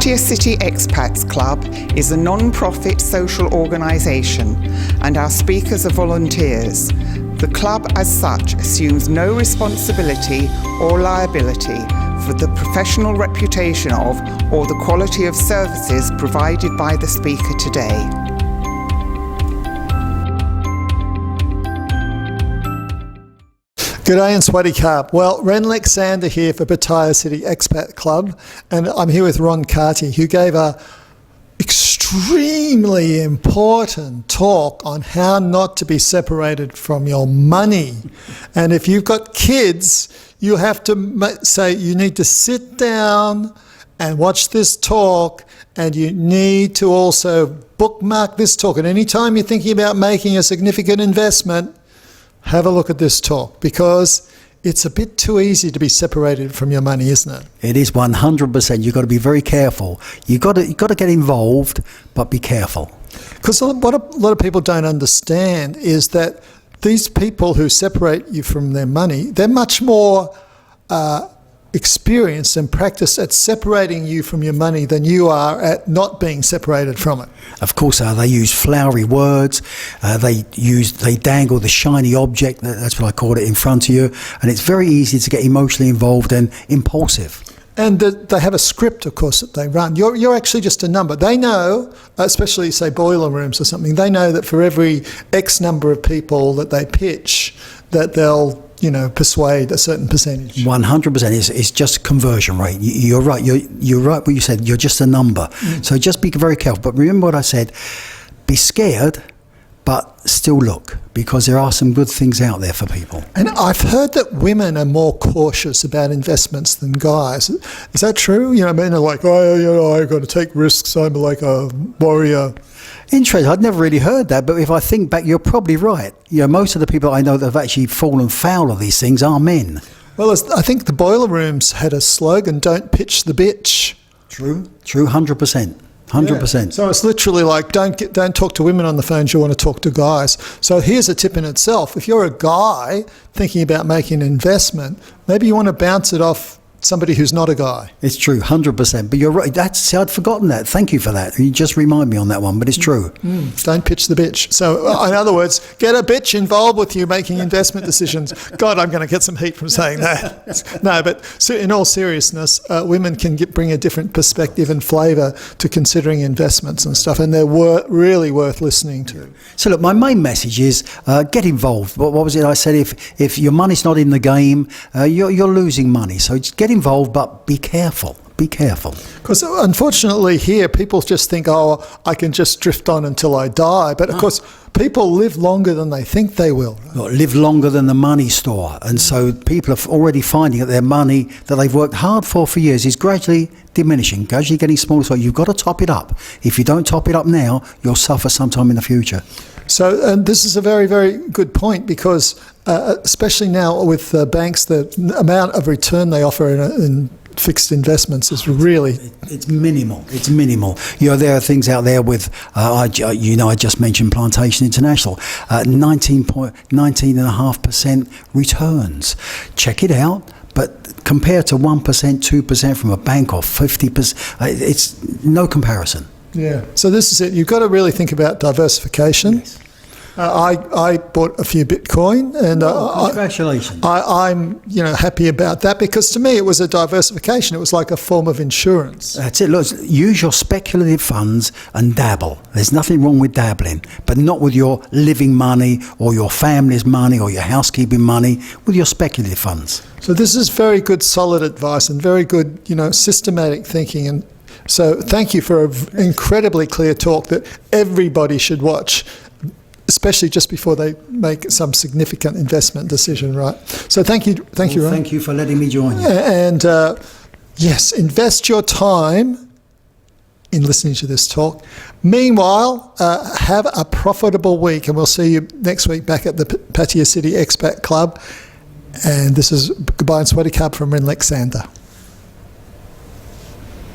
Carty City Expats Club is a non-profit social organisation and our speakers are volunteers. The club as such assumes no responsibility or liability for the professional reputation of or the quality of services provided by the speaker today. G'day and Swaddy Carp. Well, Ren Alexander here for Pattaya City Expat Club, and I'm here with Ron Carty, who gave a extremely important talk on how not to be separated from your money. And if you've got kids, you have to say you need to sit down and watch this talk, and you need to also bookmark this talk. And any time you're thinking about making a significant investment, have a look at this talk, because it's a bit too easy to be separated from your money, isn't it? It is 100%. You've got to be very careful. You've got to get involved, but be careful. Because what a lot of people don't understand is that these people who separate you from their money, they're much more experienced and practiced at separating you from your money than you are at not being separated from it. Of course, they use flowery words. They dangle the shiny object, that's what I call it, in front of you, and it's very easy to get emotionally involved and impulsive. And they have a script, of course, that they run. You're actually just a number. They know, especially, say, boiler rooms or something, they know that for every X number of people that they pitch, that they'll persuade a certain percentage. 100%. It's just a conversion rate. You're right. You're right what you said. You're just a number. So just be very careful. But remember what I said. Be scared, but still look, because there are some good things out there for people. And I've heard that women are more cautious about investments than guys. Is that true? Men are like, I've got to take risks. I'm like a warrior. Interesting. I'd never really heard that, but if I think back, you're probably right. Most of the people I know that have actually fallen foul of these things are men. Well, I think the boiler rooms had a slogan, "Don't pitch the bitch." True, 100%. 100%. Yeah. So it's literally like, don't talk to women on the phone, you want to talk to guys. So here's a tip in itself. If you're a guy thinking about making an investment, maybe you want to bounce it off somebody who's not a guy. It's true, 100%. But you're right. I'd forgotten that. Thank you for that. You just remind me on that one, but it's true. Don't pitch the bitch. So in other words, get a bitch involved with you making investment decisions. God, I'm going to get some heat from saying that. No, but in all seriousness, women can bring a different perspective and flavour to considering investments and stuff, and they're really worth listening to. So look, my main message is get involved. What was it I said? If your money's not in the game, you're losing money. So just get involved, but be careful. Be careful. Because unfortunately here, people just think, I can just drift on until I die. But of course, people live longer than they think they will. Right? Well, live longer than the money store. And so people are already finding that their money that they've worked hard for years is gradually diminishing, gradually getting smaller. So you've got to top it up. If you don't top it up now, you'll suffer sometime in the future. So and this is a very, very good point, because especially now with banks, the amount of return they offer in fixed investments is really... It's minimal. It's minimal. There are things out there with, I just mentioned Plantation International, 19.5% returns. Check it out. But compared to 1%, 2% from a bank or 50%, it's no comparison. Yeah. So this is it. You've got to really think about diversification. Yes. I bought a few Bitcoin, and congratulations. I'm happy about that, because to me it was a diversification. It was like a form of insurance. That's it. Look, use your speculative funds and dabble. There's nothing wrong with dabbling, but not with your living money or your family's money or your housekeeping money, with your speculative funds. So this is very good, solid advice and very good, systematic thinking. And so thank you for an incredibly clear talk that everybody should watch, especially just before they make some significant investment decision, right? So thank you, Ron. Thank you for letting me join you. And yes, invest your time in listening to this talk. Meanwhile, have a profitable week, and we'll see you next week back at the Pattaya City Expat Club. And this is Goodbye and Swaddy Carp from Ren Alexander.